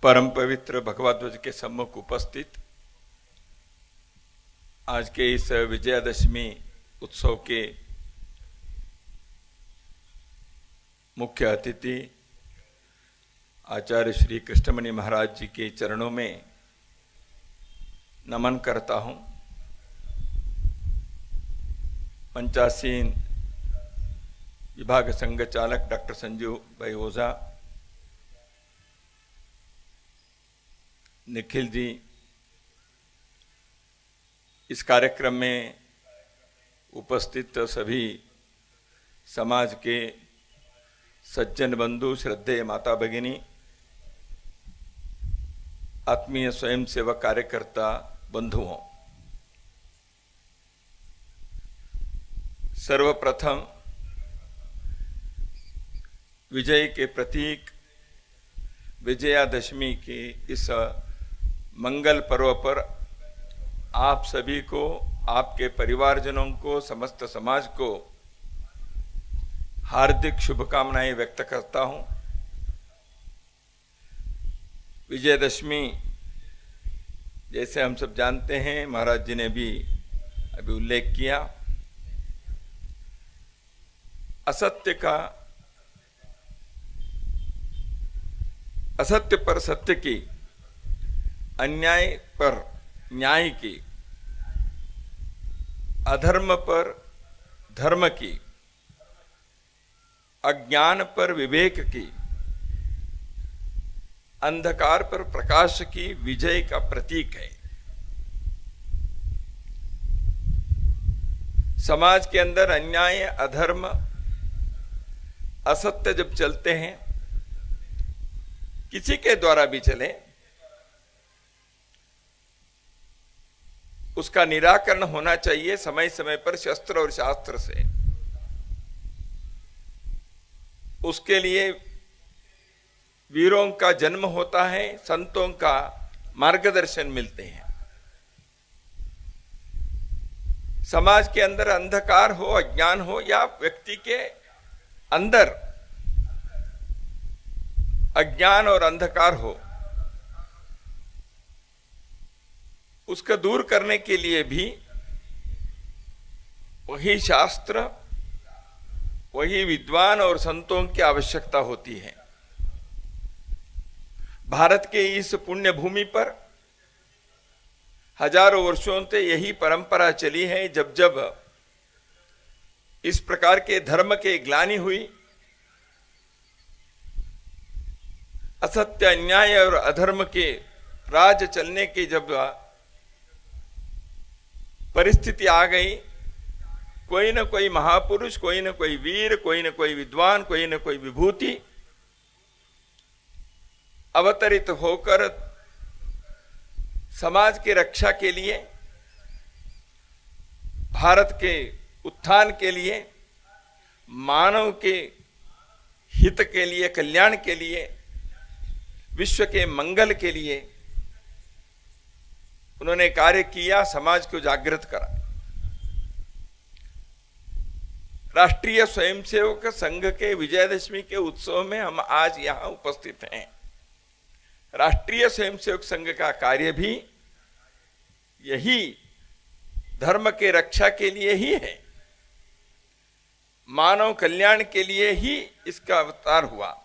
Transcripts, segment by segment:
परम पवित्र भगवत ध्वज के सम्मुख उपस्थित आज के इस विजयादशमी उत्सव के मुख्य अतिथि आचार्य श्री कृष्णमणि महाराज जी के चरणों में नमन करता हूँ। पंचासीन विभाग संघ चालक डॉक्टर संजीव भाई ओझा, निखिल जी, इस कार्यक्रम में उपस्थित सभी समाज के सज्जन बंधु, श्रद्धेय माता भगिनी, आत्मीय स्वयंसेवक कार्यकर्ता बंधुओं, सर्वप्रथम विजय के प्रतीक विजयादशमी के इस मंगल पर्व पर आप सभी को, आपके परिवारजनों को, समस्त समाज को हार्दिक शुभकामनाएं व्यक्त करता हूं। विजयदशमी जैसे हम सब जानते हैं, महाराज जी ने भी अभी उल्लेख किया, असत्य पर सत्य की, अन्याय पर न्याय की, अधर्म पर धर्म की, अज्ञान पर विवेक की, अंधकार पर प्रकाश की विजय का प्रतीक है। समाज के अंदर अन्याय, अधर्म, असत्य जब चलते हैं, किसी के द्वारा भी चले, उसका निराकरण होना चाहिए समय समय पर शस्त्र और शास्त्र से। उसके लिए वीरों का जन्म होता है, संतों का मार्गदर्शन मिलते हैं। समाज के अंदर अंधकार हो, अज्ञान हो, या व्यक्ति के अंदर अज्ञान और अंधकार हो, उसको दूर करने के लिए भी वही शास्त्र, वही विद्वान और संतों की आवश्यकता होती है। भारत के इस पुण्य भूमि पर हजारों वर्षों से यही परंपरा चली है। जब जब इस प्रकार के धर्म के ग्लानि हुई, असत्य, अन्याय और अधर्म के राज चलने की जब परिस्थिति आ गई, कोई न कोई महापुरुष, कोई न कोई वीर, कोई न कोई विद्वान, कोई न कोई विभूति अवतरित होकर समाज की रक्षा के लिए, भारत के उत्थान के लिए, मानव के हित के लिए, कल्याण के लिए, विश्व के मंगल के लिए उन्होंने कार्य किया, समाज को जागृत करा। राष्ट्रीय स्वयंसेवक संघ के विजयादशमी के उत्सव में हम आज यहां उपस्थित हैं। राष्ट्रीय स्वयंसेवक संघ का कार्य भी यही धर्म के रक्षा के लिए ही है, मानव कल्याण के लिए ही इसका अवतार हुआ,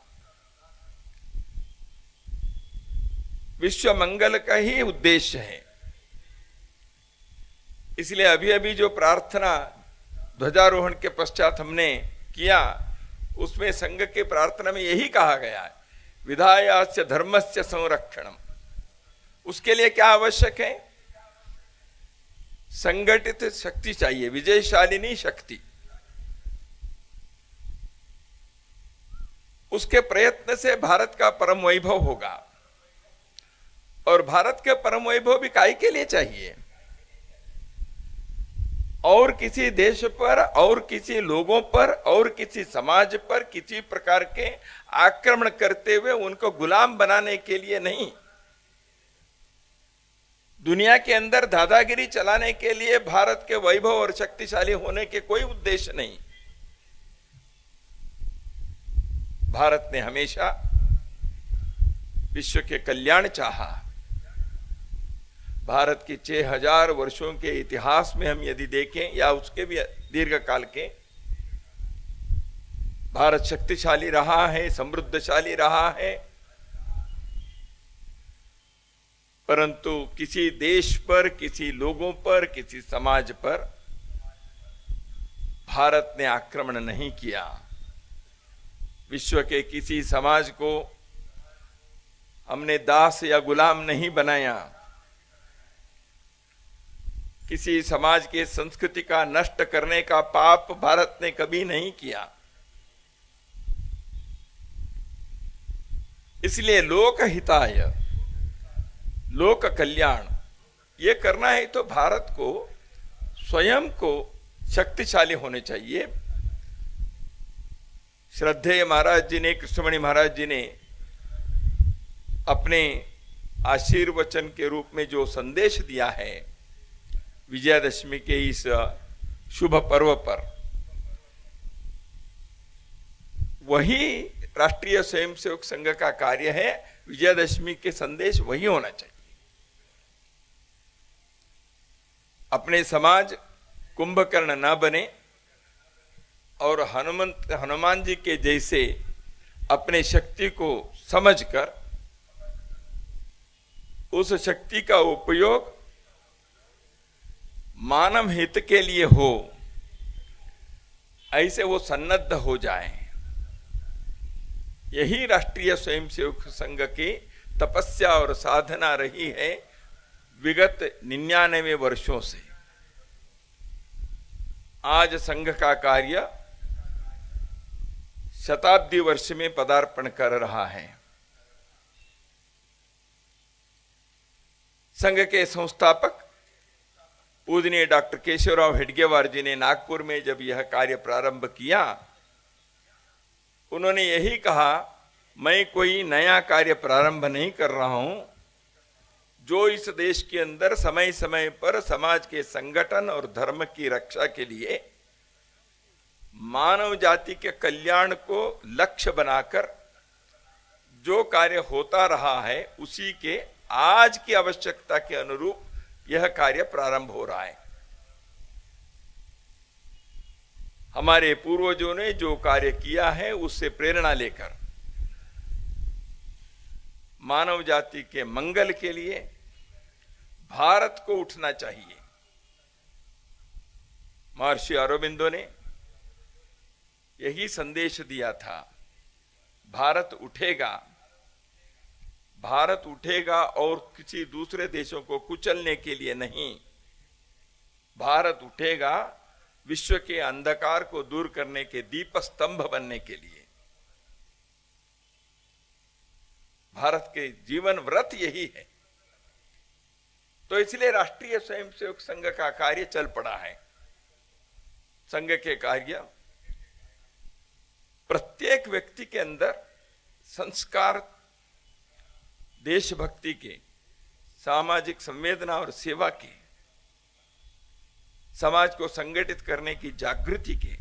विश्व मंगल का ही उद्देश्य है। इसलिए अभी अभी जो प्रार्थना ध्वजारोहण के पश्चात हमने किया, उसमें संघ के प्रार्थना में यही कहा गया है, विधायास्य धर्मस्य संरक्षणम। उसके लिए क्या आवश्यक है? संगठित शक्ति चाहिए, विजयशालिनी शक्ति। उसके प्रयत्न से भारत का परम वैभव होगा। और भारत के परम वैभव भी काहे के लिए चाहिए? और किसी देश पर, और किसी लोगों पर, और किसी समाज पर किसी प्रकार के आक्रमण करते हुए उनको गुलाम बनाने के लिए नहीं। दुनिया के अंदर दादागिरी चलाने के लिए भारत के वैभव और शक्तिशाली होने के कोई उद्देश्य नहीं। भारत ने हमेशा विश्व के कल्याण चाहा। भारत के 6000 वर्षों के इतिहास में हम यदि देखें या उसके भी दीर्घ काल के, भारत शक्तिशाली रहा है, समृद्धशाली रहा है, परंतु किसी देश पर, किसी लोगों पर, किसी समाज पर भारत ने आक्रमण नहीं किया। विश्व के किसी समाज को हमने दास या गुलाम नहीं बनाया। किसी समाज के संस्कृति का नष्ट करने का पाप भारत ने कभी नहीं किया। इसलिए लोक हिताय, लोक कल्याण ये करना है तो भारत को स्वयं को शक्तिशाली होने चाहिए। श्रद्धेय महाराज जी ने, कृष्णमणि महाराज जी ने अपने आशीर्वचन के रूप में जो संदेश दिया है विजयादशमी के इस शुभ पर्व पर, वही राष्ट्रीय स्वयंसेवक संघ का कार्य है। विजयादशमी के संदेश वही होना चाहिए। अपने समाज कुंभकर्ण न बने और हनुमान जी के जैसे अपने शक्ति को समझकर उस शक्ति का उपयोग मानव हित के लिए हो, ऐसे वो सन्नद्ध हो जाए। यही राष्ट्रीय स्वयंसेवक संघ की तपस्या और साधना रही है विगत 99 वर्षों से। आज संघ का कार्य शताब्दी वर्ष में पदार्पण कर रहा है। संघ के संस्थापक पूजनीय डॉक्टर केशवराव हेडगेवार जी ने नागपुर में जब यह कार्य प्रारंभ किया, उन्होंने यही कहा, मैं कोई नया कार्य प्रारंभ नहीं कर रहा हूं, जो इस देश के अंदर समय समय पर समाज के संगठन और धर्म की रक्षा के लिए मानव जाति के कल्याण को लक्ष्य बनाकर जो कार्य होता रहा है, उसी के आज की आवश्यकता के अनुरूप यह कार्य प्रारंभ हो रहा है। हमारे पूर्वजों ने जो कार्य किया है उससे प्रेरणा लेकर मानव जाति के मंगल के लिए भारत को उठना चाहिए। महर्षि अरबिंदो ने यही संदेश दिया था, भारत उठेगा, भारत उठेगा और किसी दूसरे देशों को कुचलने के लिए नहीं, भारत उठेगा विश्व के अंधकार को दूर करने के दीप स्तंभ बनने के लिए। भारत के जीवन व्रत यही है। तो इसलिए राष्ट्रीय स्वयंसेवक संघ का कार्य चल पड़ा है। संघ के कार्य प्रत्येक व्यक्ति के अंदर संस्कार, देशभक्ति के, सामाजिक संवेदना और सेवा के, समाज को संगठित करने की जागृति के,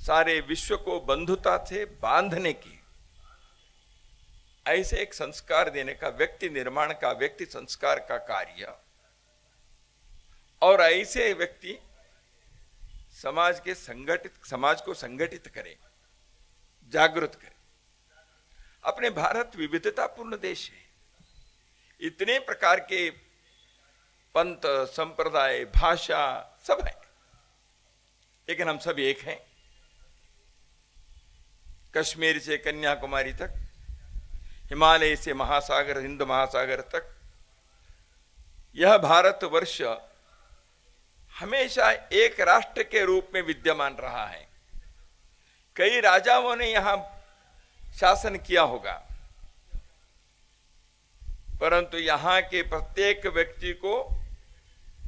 सारे विश्व को बंधुता से बांधने की, ऐसे एक संस्कार देने का, व्यक्ति निर्माण का, व्यक्ति संस्कार का कार्य, और ऐसे व्यक्ति समाज को संगठित करे, जागृत करे। अपने भारत विविधतापूर्ण देश है, इतने प्रकार के पंथ, संप्रदाय, भाषा सब है, लेकिन हम सब एक हैं। कश्मीर से कन्याकुमारी तक, हिमालय से महासागर, हिंद महासागर तक, यह भारतवर्ष हमेशा एक राष्ट्र के रूप में विद्यमान रहा है। कई राजाओं ने यहां शासन किया होगा, परंतु यहां के प्रत्येक व्यक्ति को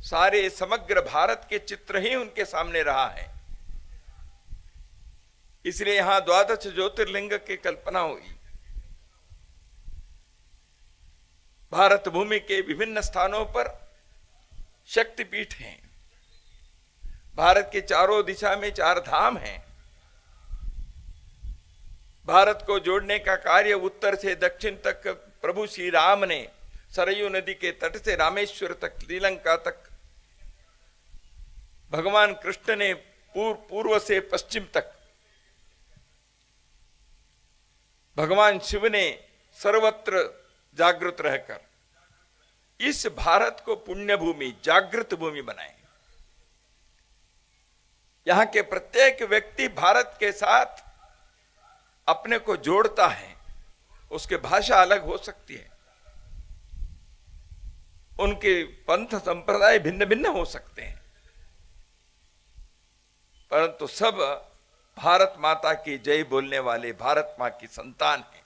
सारे समग्र भारत के चित्र ही उनके सामने रहा है। इसलिए यहां 12 ज्योतिर्लिंग की कल्पना हुई। भारत भूमि के विभिन्न स्थानों पर शक्तिपीठ हैं। भारत के चारों दिशा में 4 धाम हैं। भारत को जोड़ने का कार्य उत्तर से दक्षिण तक प्रभु श्री राम ने सरयू नदी के तट से रामेश्वर तक, श्रीलंका तक, भगवान कृष्ण ने पूर्व से पश्चिम तक, भगवान शिव ने सर्वत्र जागृत रहकर इस भारत को पुण्य भूमि, जागृत भूमि बनाए। यहां के प्रत्येक व्यक्ति भारत के साथ अपने को जोड़ता है। उसकी भाषा अलग हो सकती है, उनके पंथ संप्रदाय भिन्न भिन्न हो सकते हैं, परंतु सब भारत माता की जय बोलने वाले भारत मां की संतान हैं।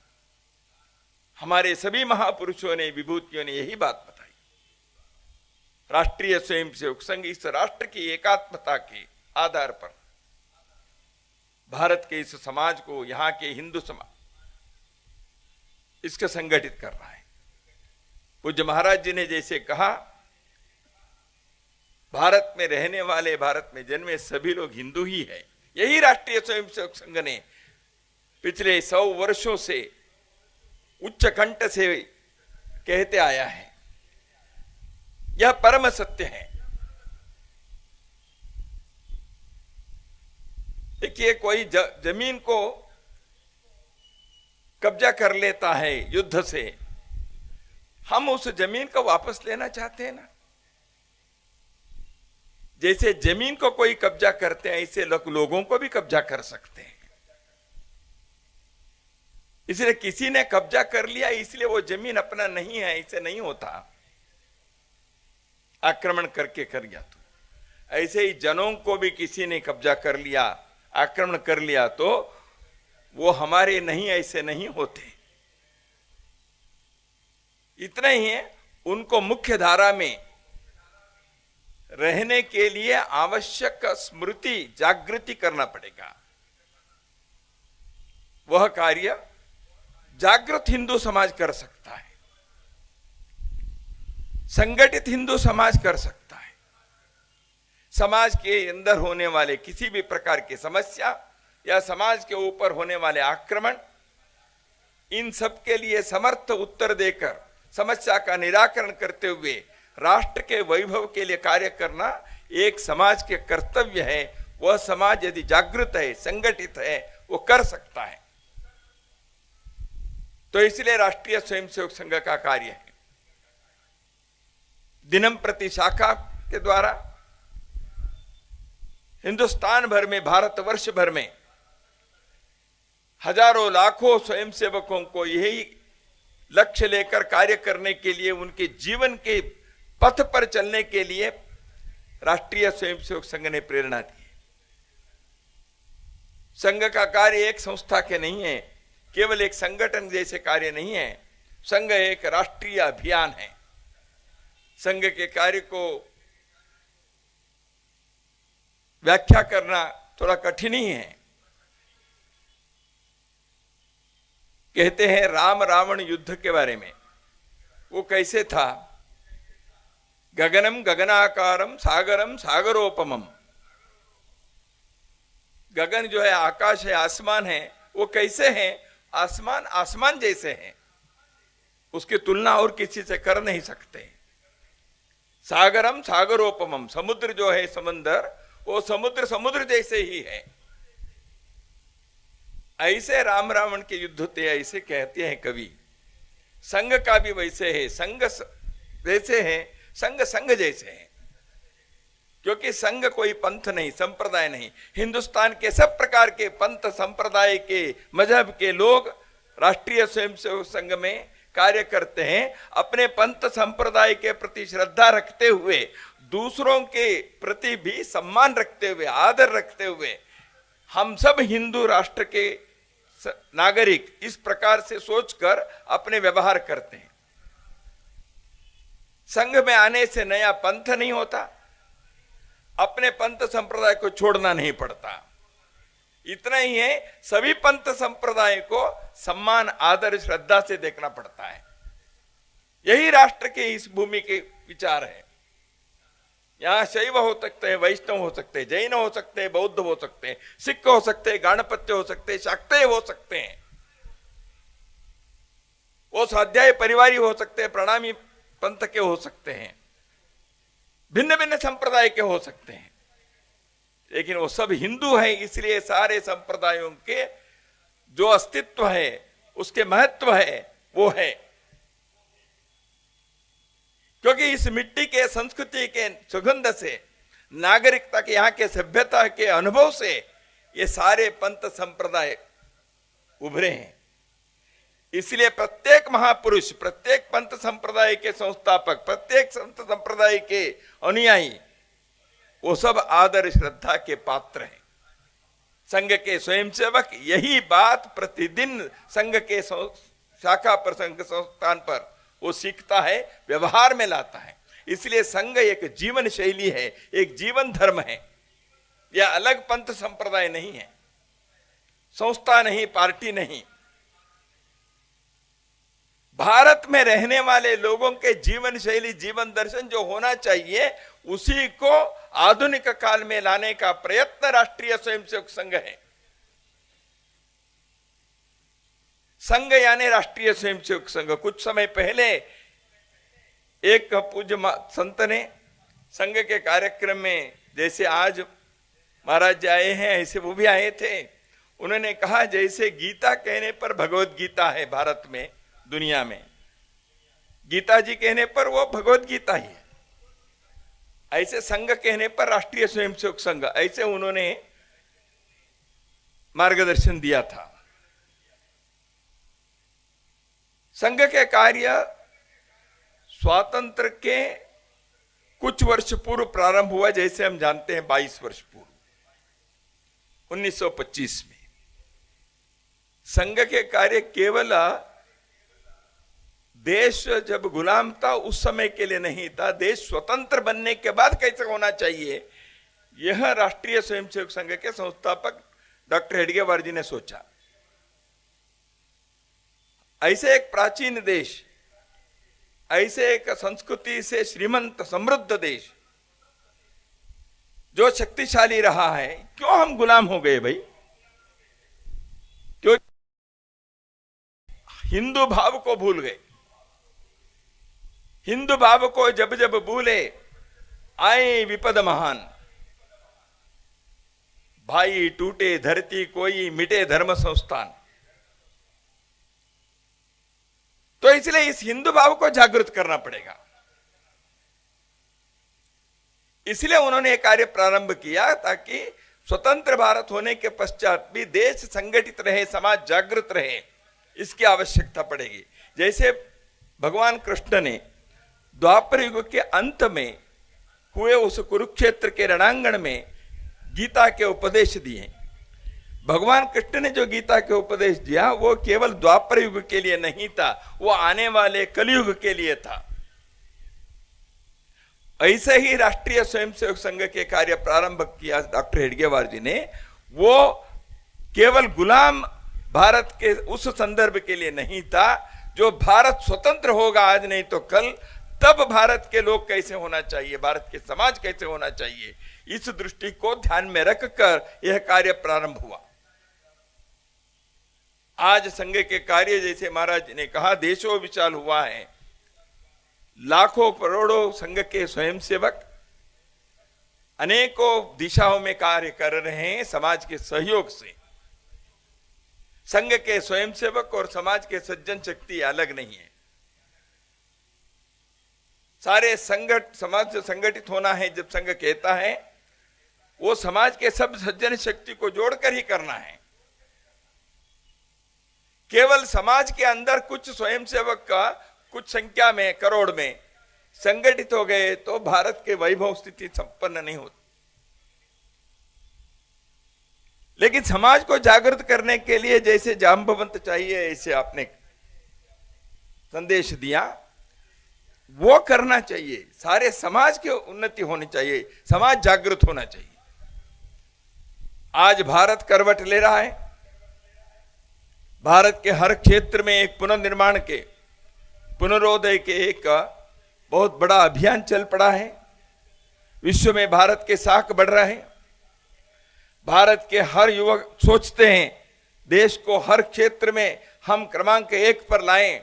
हमारे सभी महापुरुषों ने, विभूतियों ने यही बात बताई। राष्ट्रीय स्वयंसेवक संघ इस राष्ट्र की एकात्मता के आधार पर भारत के इस समाज को, यहां के हिंदू समाज, इसको संगठित कर रहा है। पूज्य महाराज जी ने जैसे कहा, भारत में रहने वाले, भारत में जन्मे सभी लोग हिंदू ही है। यही राष्ट्रीय स्वयंसेवक संघ ने पिछले 100 वर्षों से उच्च कंठ से कहते आया है। यह परम सत्य है। देखिए, कोई जमीन को कब्जा कर लेता है युद्ध से, हम उस जमीन को वापस लेना चाहते हैं ना। जैसे जमीन को कोई कब्जा करते हैं, ऐसे लोगों को भी कब्जा कर सकते हैं। इसलिए किसी ने कब्जा कर लिया इसलिए वो जमीन अपना नहीं है, ऐसे नहीं होता। आक्रमण करके कर गया तो, ऐसे ही जनों को भी किसी ने कब्जा कर लिया, आक्रमण कर लिया तो वो हमारे नहीं, ऐसे नहीं होते। इतना ही है, उनको मुख्य धारा में रहने के लिए आवश्यक स्मृति, जागृति करना पड़ेगा। वह कार्य जागृत हिंदू समाज कर सकता है, संगठित हिंदू समाज कर सकता है। समाज के अंदर होने वाले किसी भी प्रकार की समस्या या समाज के ऊपर होने वाले आक्रमण, इन सब के लिए समर्थ उत्तर देकर समस्या का निराकरण करते हुए राष्ट्र के वैभव के लिए कार्य करना एक समाज के कर्तव्य है। वह समाज यदि जागृत है, संगठित है, वो कर सकता है। तो इसलिए राष्ट्रीय स्वयंसेवक संघ का कार्य है, दिनम प्रति शाखा के द्वारा हिंदुस्तान भर में, भारतवर्ष भर में हजारों लाखों स्वयंसेवकों को यही लक्ष्य लेकर कार्य करने के लिए, उनके जीवन के पथ पर चलने के लिए राष्ट्रीय स्वयंसेवक संघ ने प्रेरणा दी। संघ का कार्य एक संस्था के नहीं है, केवल एक संगठन जैसे कार्य नहीं है। संघ एक राष्ट्रीय अभियान है। संघ के कार्य को व्याख्या करना थोड़ा कठिन ही है। कहते हैं राम रावण युद्ध के बारे में, वो कैसे था? गगनम गगनाकारम सागरम सागरोपमम। गगन जो है, आकाश है, आसमान है, वो कैसे है? आसमान आसमान जैसे है, उसकी तुलना और किसी से कर नहीं सकते। सागरम सागरोपमम, समुद्र जो है, समंदर, वो समुद्र समुद्र जैसे ही है। ऐसे राम रावण के युद्ध थे, ऐसे कहते हैं कवि। संघ का भी वैसे है, संघ जैसे है, संघ संघ जैसे है। क्योंकि संघ कोई पंथ नहीं, संप्रदाय नहीं। हिंदुस्तान के सब प्रकार के पंथ संप्रदाय के, मजहब के लोग राष्ट्रीय स्वयंसेवक संघ में कार्य करते हैं। अपने पंथ संप्रदाय के प्रति श्रद्धा रखते हुए, दूसरों के प्रति भी सम्मान रखते हुए, आदर रखते हुए, हम सब हिंदू राष्ट्र के नागरिक इस प्रकार से सोचकर अपने व्यवहार करते हैं। संघ में आने से नया पंथ नहीं होता, अपने पंथ संप्रदाय को छोड़ना नहीं पड़ता। इतना ही है, सभी पंथ संप्रदाय को सम्मान, आदर, श्रद्धा से देखना पड़ता है। यही राष्ट्र के इस भूमि के विचार है। यहां शैव हो सकते हैं, वैष्णव हो सकते हैं, जैन हो सकते हैं, बौद्ध हो सकते हैं, सिख हो सकते हैं, गणपत्य हो सकते हैं, शाक्तेय हो सकते हैं। वो स्वाध्याय परिवारी हो सकते हैं, प्रणामी पंथ के हो सकते हैं, भिन्न भिन्न संप्रदाय के हो सकते हैं, लेकिन वो सब हिंदू है। इसलिए सारे संप्रदायों के जो अस्तित्व है, उसके महत्व है, वो है। क्योंकि इस मिट्टी के, संस्कृति के सुगंध से, नागरिकता के, यहाँ के सभ्यता के अनुभव से ये सारे पंथ संप्रदाय उभरे हैं। इसलिए प्रत्येक महापुरुष, प्रत्येक पंथ संप्रदाय के संस्थापक, प्रत्येक संत संप्रदाय के अनुयायी, वो सब आदर श्रद्धा के पात्र हैं। संघ के स्वयंसेवक यही बात प्रतिदिन संघ के शाखा पर, संघ संस्थान पर वो सीखता है, व्यवहार में लाता है। इसलिए संघ एक जीवन शैली है, एक जीवन धर्म है। यह अलग पंथ संप्रदाय नहीं है, संस्था नहीं, पार्टी नहीं। भारत में रहने वाले लोगों के जीवन शैली, जीवन दर्शन जो होना चाहिए, उसी को आधुनिक काल में लाने का प्रयत्न राष्ट्रीय स्वयंसेवक संघ है। संघ यानी राष्ट्रीय स्वयंसेवक संघ। कुछ समय पहले एक पूज्य संत ने संघ के कार्यक्रम में, जैसे आज महाराज जी आए हैं ऐसे वो भी आए थे, उन्होंने कहा जैसे गीता कहने पर भगवत गीता है भारत में, दुनिया में, गीता जी कहने पर वो भगवत गीता ही है, ऐसे संघ कहने पर राष्ट्रीय स्वयंसेवक संघ, ऐसे उन्होंने मार्गदर्शन दिया था। संघ के कार्य स्वातंत्र के कुछ वर्ष पूर्व प्रारंभ हुआ, जैसे हम जानते हैं 22 वर्ष पूर्व 1925 में। संघ के कार्य केवल देश जब गुलाम था उस समय के लिए नहीं था, देश स्वतंत्र बनने के बाद कैसे होना चाहिए, यह राष्ट्रीय स्वयंसेवक संघ के संस्थापक डॉक्टर हेडगेवार जी ने सोचा। ऐसे एक प्राचीन देश, ऐसे एक संस्कृति से श्रीमंत समृद्ध देश जो शक्तिशाली रहा है, क्यों हम गुलाम हो गए भाई? क्यों हिंदू भाव को भूल गए? हिंदू भाव को जब जब भूले, आए विपद महान, भाई टूटे धरती कोई, मिटे धर्म संस्थान। तो इसलिए इस हिंदू भाव को जागृत करना पड़ेगा। इसलिए उन्होंने एक कार्य प्रारंभ किया ताकि स्वतंत्र भारत होने के पश्चात भी देश संगठित रहे, समाज जागृत रहे, इसकी आवश्यकता पड़ेगी। जैसे भगवान कृष्ण ने द्वापर युग के अंत में हुए उस कुरुक्षेत्र के रणांगण में गीता के उपदेश दिए। भगवान कृष्ण ने जो गीता के उपदेश दिया वो केवल द्वापर युग के लिए नहीं था, वो आने वाले कलयुग के लिए था। ऐसे ही राष्ट्रीय स्वयंसेवक संघ के कार्य प्रारंभ किया डॉक्टर हेडगेवार जी ने। वो केवल गुलाम भारत के उस संदर्भ के लिए नहीं था, जो भारत स्वतंत्र होगा आज नहीं तो कल, तब भारत के लोग कैसे होना चाहिए, भारत के समाज कैसे होना चाहिए, इस दृष्टि को ध्यान में रखकर यह कार्य प्रारंभ हुआ। आज संघ के कार्य, जैसे महाराज ने कहा, देशों विशाल हुआ है, लाखों करोड़ों संघ के स्वयंसेवक अनेकों दिशाओं में कार्य कर रहे हैं समाज के सहयोग से। संघ के स्वयंसेवक और समाज के सज्जन शक्ति अलग नहीं है। सारे समाज से संगठित होना है जब संघ कहता है, वो समाज के सब सज्जन शक्ति को जोड़कर ही करना है। केवल समाज के अंदर कुछ स्वयंसेवक का कुछ संख्या में, करोड़ में संगठित हो गए तो भारत के वैभव स्थिति संपन्न नहीं होती। लेकिन समाज को जागृत करने के लिए जैसे जाम्बवंत चाहिए, ऐसे आपने संदेश दिया, वो करना चाहिए। सारे समाज की उन्नति होनी चाहिए, समाज जागृत होना चाहिए। आज भारत करवट ले रहा है। भारत के हर क्षेत्र में एक पुनर्निर्माण के, पुनरोदय के एक बहुत बड़ा अभियान चल पड़ा है। विश्व में भारत के साख बढ़ रहे हैं। भारत के हर युवक सोचते हैं देश को हर क्षेत्र में हम क्रमांक 1 पर लाएं,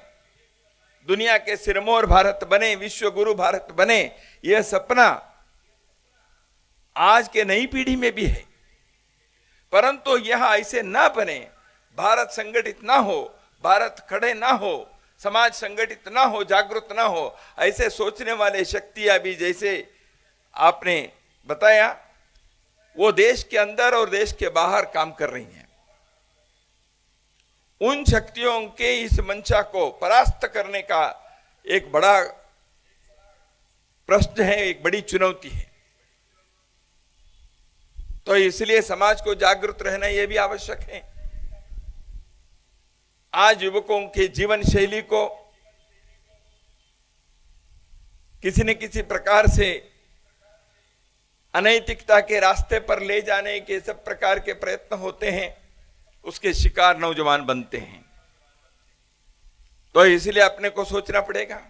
दुनिया के सिरमौर भारत बने, विश्व गुरु भारत बने, यह सपना आज के नई पीढ़ी में भी है। परंतु यह ऐसे ना बने, भारत संगठित ना हो, भारत खड़े ना हो, समाज संगठित ना हो, जागरूक ना हो, ऐसे सोचने वाले शक्तियां भी जैसे आपने बताया वो देश के अंदर और देश के बाहर काम कर रही हैं। उन शक्तियों के इस मंशा को परास्त करने का एक बड़ा प्रश्न है, एक बड़ी चुनौती है। तो इसलिए समाज को जागरूक रहना यह भी आवश्यक है। आज युवकों के जीवन शैली को किसी न किसी प्रकार से अनैतिकता के रास्ते पर ले जाने के सब प्रकार के प्रयत्न होते हैं, उसके शिकार नौजवान बनते हैं। तो इसलिए अपने को सोचना पड़ेगा,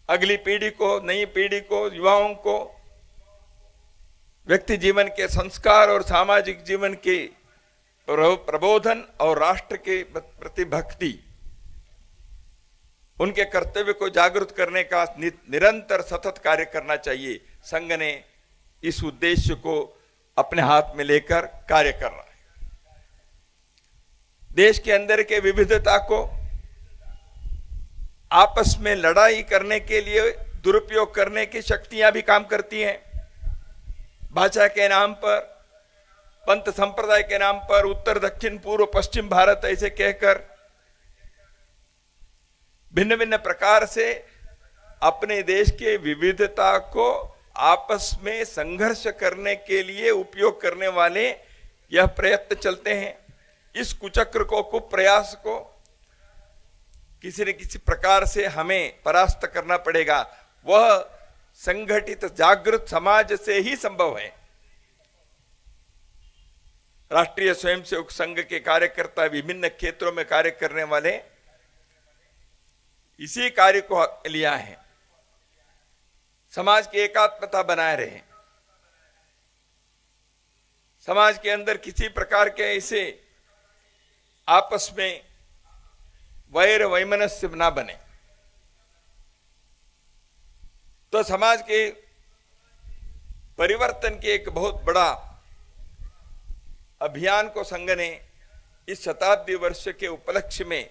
अगली पीढ़ी को, नई पीढ़ी को, युवाओं को व्यक्ति जीवन के संस्कार और सामाजिक जीवन के प्रबोधन और राष्ट्र के प्रति भक्ति, उनके कर्तव्य को जागरूक करने का निरंतर सतत कार्य करना चाहिए। संघ ने इस उद्देश्य को अपने हाथ में लेकर कार्य कर रहा है। देश के अंदर के विविधता को आपस में लड़ाई करने के लिए दुरुपयोग करने की शक्तियां भी काम करती हैं। भाषा के नाम पर, पंथ संप्रदाय के नाम पर, उत्तर दक्षिण पूर्व पश्चिम भारत ऐसे कहकर भिन्न भिन्न प्रकार से अपने देश के विविधता को आपस में संघर्ष करने के लिए उपयोग करने वाले यह प्रयत्न चलते हैं। इस कुचक्र को, कुप्रयास को किसी न किसी प्रकार से हमें परास्त करना पड़ेगा। वह संगठित जागृत समाज से ही संभव है। राष्ट्रीय स्वयंसेवक संघ के कार्यकर्ता विभिन्न क्षेत्रों में कार्य करने वाले इसी कार्य को लिया है, समाज की एकात्मता बनाए रहे, समाज के अंदर किसी प्रकार के ऐसे आपस में वैर वैमनस्य ना बने। तो समाज के परिवर्तन के एक बहुत बड़ा अभियान को संघ ने इस शताब्दी वर्ष के उपलक्ष्य में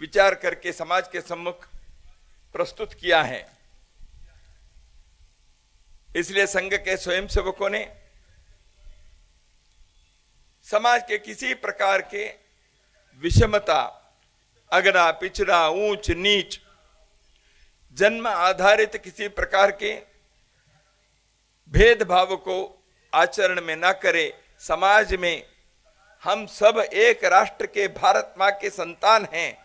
विचार करके समाज के सम्मुख प्रस्तुत किया है। इसलिए संघ के स्वयंसेवकों ने समाज के किसी प्रकार के विषमता, अगड़ा पिछड़ा, ऊंच नीच, जन्म आधारित किसी प्रकार के भेदभाव को आचरण में न करे। समाज में हम सब एक राष्ट्र के भारत मां के संतान हैं,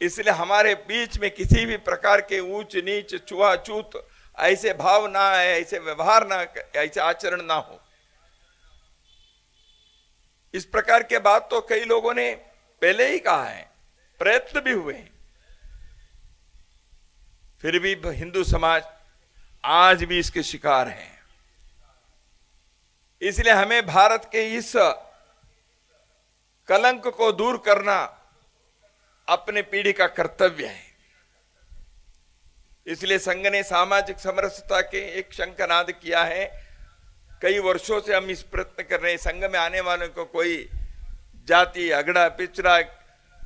इसलिए हमारे बीच में किसी भी प्रकार के ऊंच नीच, छुआछूत ऐसे भाव ना आए, ऐसे व्यवहार ना, ऐसे आचरण ना हो। इस प्रकार के बात तो कई लोगों ने पहले ही कहा है, प्रयत्न भी हुए हैं, फिर भी हिंदू समाज आज भी इसके शिकार है। इसलिए हमें भारत के इस कलंक को दूर करना अपने पीढ़ी का कर्तव्य है। इसलिए संघ ने सामाजिक समरसता के एक शंखनाद किया है। कई वर्षों से हम इस प्रयत्न कर रहे हैं, संघ में आने वालों को कोई जाति, अगड़ा पिछड़ा,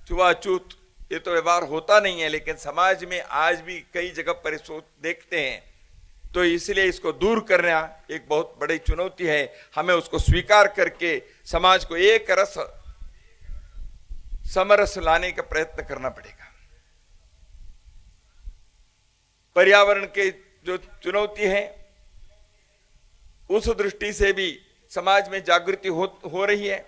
छुआछूत ये तो व्यवहार होता नहीं है, लेकिन समाज में आज भी कई जगह पर देखते हैं। तो इसलिए इसको दूर करना एक बहुत बड़ी चुनौती है। हमें उसको स्वीकार करके समाज को एक रस समरस लाने का प्रयत्न करना पड़ेगा। पर्यावरण के जो चुनौती है उस दृष्टि से भी समाज में जागृति हो रही है।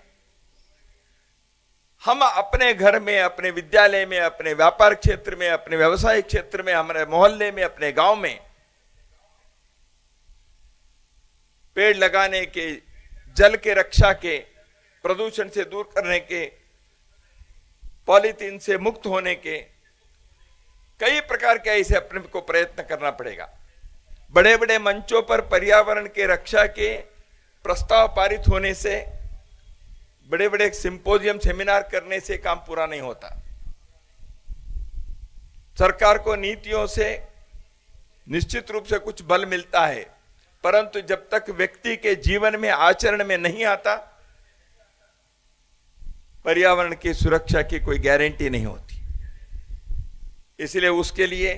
हम अपने घर में, अपने विद्यालय में, अपने व्यापार क्षेत्र में, अपने व्यवसायिक क्षेत्र में, हमारे मोहल्ले में, अपने गांव में पेड़ लगाने के, जल के रक्षा के, प्रदूषण से दूर करने के, पॉलीथीन से मुक्त होने के, कई प्रकार के ऐसे अपने को प्रयत्न करना पड़ेगा। बड़े बड़े मंचों पर पर्यावरण के रक्षा के प्रस्ताव पारित होने से, बड़े बड़े सिंपोजियम, सेमिनार करने से काम पूरा नहीं होता। सरकार को नीतियों से निश्चित रूप से कुछ बल मिलता है, परंतु जब तक व्यक्ति के जीवन में आचरण में नहीं आता, पर्यावरण की सुरक्षा की कोई गारंटी नहीं होती। इसलिए उसके लिए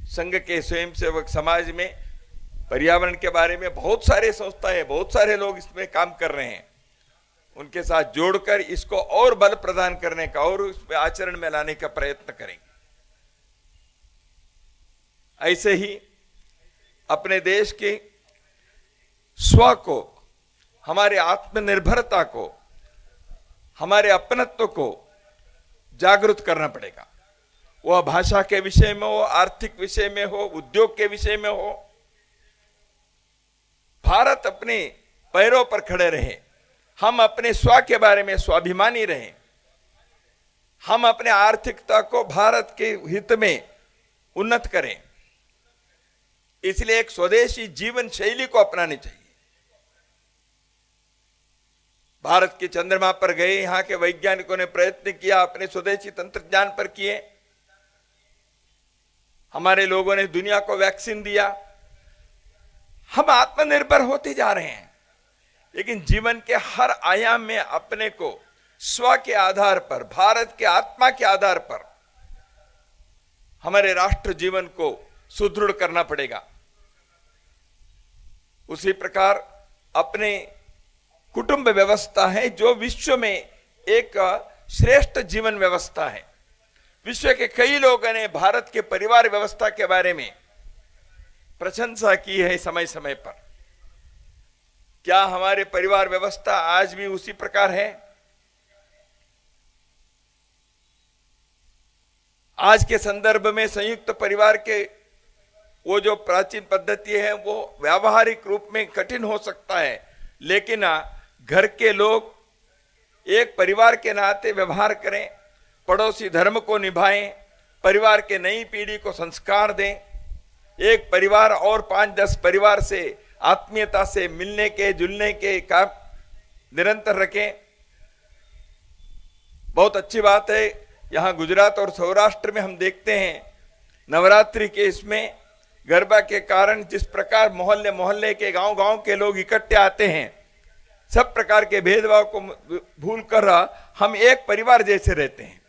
संघ के स्वयंसेवक समाज में पर्यावरण के बारे में बहुत सारे संस्थाएं, बहुत सारे लोग इसमें काम कर रहे हैं। उनके साथ जोड़कर इसको और बल प्रदान करने का और उसमें आचरण में लाने का प्रयत्न करेंगे। ऐसे ही अपने देश के स्व को, हमारे आत्मनिर्भरता को, हमारे अपनत्व को जागृत करना पड़ेगा। वह भाषा के विषय में हो, आर्थिक विषय में हो, उद्योग के विषय में हो। भारत अपने पैरों पर खड़े रहे, हम अपने स्व के बारे में स्वाभिमानी रहें, हम अपने आर्थिकता को भारत के हित में उन्नत करें। इसलिए एक स्वदेशी जीवन शैली को अपनानी चाहिए। भारत के चंद्रमा पर गए, यहां के वैज्ञानिकों ने प्रयत्न किया, अपने स्वदेशी तंत्रज्ञान पर किए। हमारे लोगों ने दुनिया को वैक्सीन दिया। हम आत्मनिर्भर होते जा रहे हैं, लेकिन जीवन के हर आयाम में अपने को स्व के आधार पर, भारत के आत्मा के आधार पर हमारे राष्ट्र जीवन को सुदृढ़ करना पड़ेगा। उसी प्रकार अपने कुटुंब व्यवस्था है जो विश्व में एक श्रेष्ठ जीवन व्यवस्था है। विश्व के कई लोगों ने भारत के परिवार व्यवस्था के बारे में प्रशंसा की है समय समय पर। क्या हमारे परिवार व्यवस्था आज भी उसी प्रकार है? आज के संदर्भ में संयुक्त परिवार के वो जो प्राचीन पद्धति है वो व्यावहारिक रूप में कठिन हो सकता है, लेकिन घर के लोग एक परिवार के नाते व्यवहार करें, पड़ोसी धर्म को निभाएं, परिवार के नई पीढ़ी को संस्कार दें, एक परिवार और 5-10 परिवार से आत्मीयता से मिलने के जुलने के काम निरंतर रखें। बहुत अच्छी बात है। यहाँ गुजरात और सौराष्ट्र में हम देखते हैं नवरात्रि के इसमें गरबा के कारण जिस प्रकार मोहल्ले मोहल्ले के गांव गांव के लोग इकट्ठे आते हैं, सब प्रकार के भेदभाव को भूल कर हम एक परिवार जैसे रहते हैं।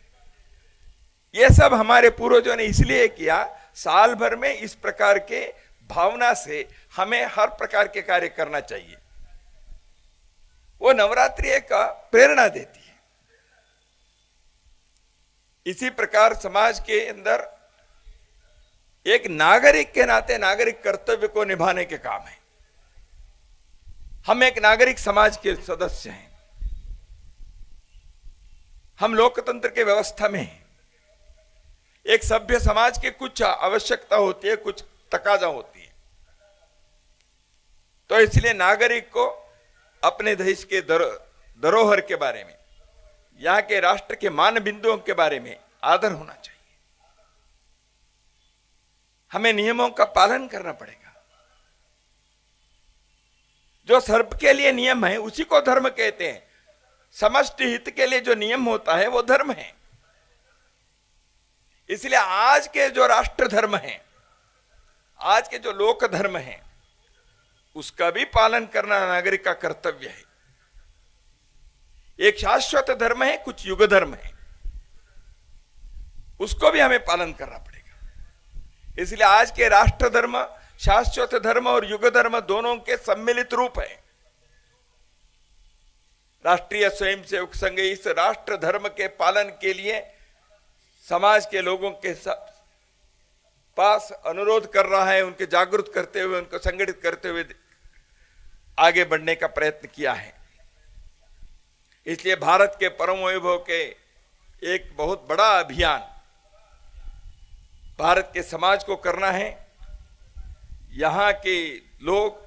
ये सब हमारे पूर्वजों ने इसलिए किया। साल भर में इस प्रकार के भावना से हमें हर प्रकार के कार्य करना चाहिए। वो नवरात्रि एक प्रेरणा देती है। इसी प्रकार समाज के अंदर एक नागरिक के नाते नागरिक कर्तव्य को निभाने के काम है। हम एक नागरिक समाज के सदस्य हैं। हम लोकतंत्र के व्यवस्था में हैं। एक सभ्य समाज के कुछ आवश्यकता होती है, कुछ तकाजा होती है। तो इसलिए नागरिक को अपने देश के धरोहर के बारे में, यहाँ के राष्ट्र के मान बिंदुओं के बारे में आदर होना चाहिए। हमें नियमों का पालन करना पड़ेगा। जो सर्व के लिए नियम है उसी को धर्म कहते हैं। समष्टि हित के लिए जो नियम होता है वो धर्म है। इसलिए आज के जो राष्ट्र धर्म है, आज के जो लोक धर्म है, उसका भी पालन करना नागरिक का कर्तव्य है। एक शाश्वत धर्म है, कुछ युग धर्म है, उसको भी हमें पालन करना पड़ेगा। इसलिए आज के राष्ट्र धर्म, शाश्वत धर्म और युग धर्म दोनों के सम्मिलित रूप है। राष्ट्रीय स्वयंसेवक संघ इस राष्ट्र धर्म के पालन के लिए समाज के लोगों के पास अनुरोध कर रहा है। उनके जागरूक करते हुए, उनको संगठित करते हुए आगे बढ़ने का प्रयत्न किया है। इसलिए भारत के परम वैभव के एक बहुत बड़ा अभियान भारत के समाज को करना है। यहाँ के लोग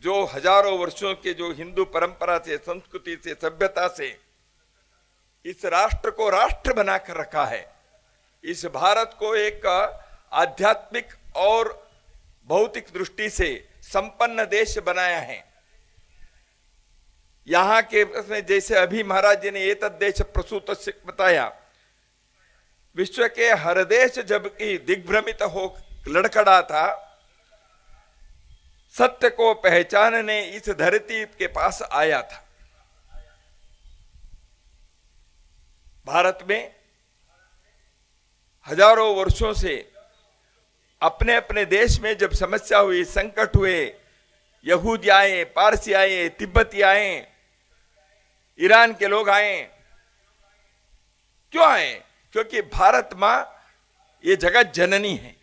जो हजारों वर्षों के जो हिंदू परंपरा से, संस्कृति से, सभ्यता से इस राष्ट्र को राष्ट्र बनाकर रखा है, इस भारत को एक आध्यात्मिक और भौतिक दृष्टि से संपन्न देश बनाया है। यहाँ के जैसे अभी महाराज जी ने एतद् देश प्रसूत बताया, विश्व के हर देश जबकि दिग्भ्रमित हो लड़खड़ा था, सत्य को पहचानने इस धरती के पास आया था। भारत में हजारों वर्षों से अपने अपने देश में जब समस्या हुई, संकट हुए, यहूदी आए, पारसी आए, तिब्बती आए, ईरान के लोग आए। क्यों आए? क्योंकि भारत मां ये जगत जननी है।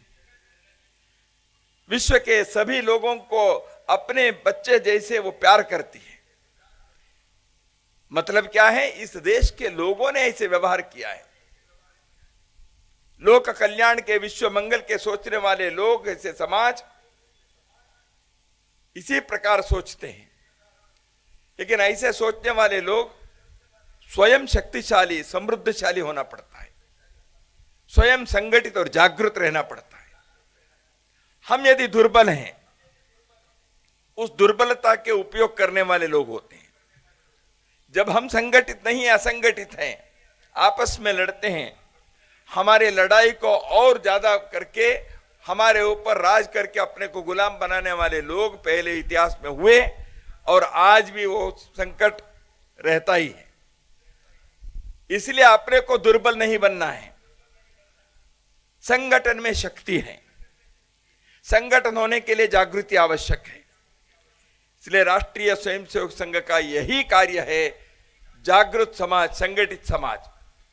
विश्व के सभी लोगों को अपने बच्चे जैसे वो प्यार करती है। मतलब क्या है? इस देश के लोगों ने ऐसे व्यवहार किया है। लोक कल्याण के, विश्व मंगल के सोचने वाले लोग, ऐसे समाज इसी प्रकार सोचते हैं। लेकिन ऐसे सोचने वाले लोग स्वयं शक्तिशाली, समृद्धशाली होना पड़ता है, स्वयं संगठित और जागृत रहना पड़ता है। हम यदि दुर्बल हैं, उस दुर्बलता के उपयोग करने वाले लोग होते हैं। जब हम संगठित नहीं, असंगठित हैं, आपस में लड़ते हैं, हमारे लड़ाई को और ज्यादा करके हमारे ऊपर राज करके अपने को गुलाम बनाने वाले लोग पहले इतिहास में हुए और आज भी वो संकट रहता ही है। इसलिए अपने को दुर्बल नहीं बनना है। संगठन में शक्ति है, संगठन होने के लिए जागृति आवश्यक है। इसलिए राष्ट्रीय स्वयंसेवक संघ का यही कार्य है, जागृत समाज, संगठित समाज।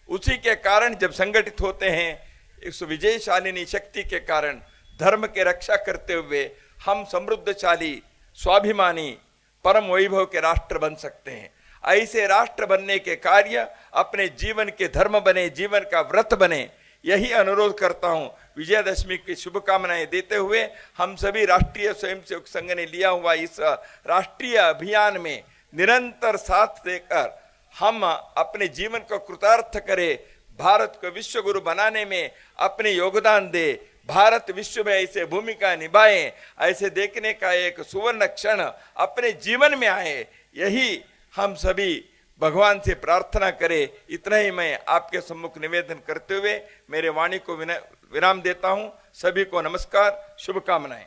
उसी के कारण जब संगठित होते हैं, इस विजयशालिनी शक्ति के कारण धर्म के रक्षा करते हुए हम समृद्धशाली, स्वाभिमानी, परम वैभव के राष्ट्र बन सकते हैं। ऐसे राष्ट्र बनने के कार्य अपने जीवन के धर्म बने, जीवन का व्रत बने, यही अनुरोध करता हूं। विजयदशमी की शुभकामनाएं देते हुए हम सभी राष्ट्रीय स्वयंसेवक संघ ने लिया हुआ इस राष्ट्रीय अभियान में निरंतर साथ देकर हम अपने जीवन को कृतार्थ करें, भारत को विश्व गुरु बनाने में अपने योगदान दे, भारत विश्व में ऐसे भूमिका निभाए, ऐसे देखने का एक सुवर्ण क्षण अपने जीवन में आए, यही हम सभी भगवान से प्रार्थना करें। इतना ही मैं आपके सम्मुख निवेदन करते हुए मेरे वाणी को विराम देता हूं। सभी को नमस्कार, शुभकामनाएं।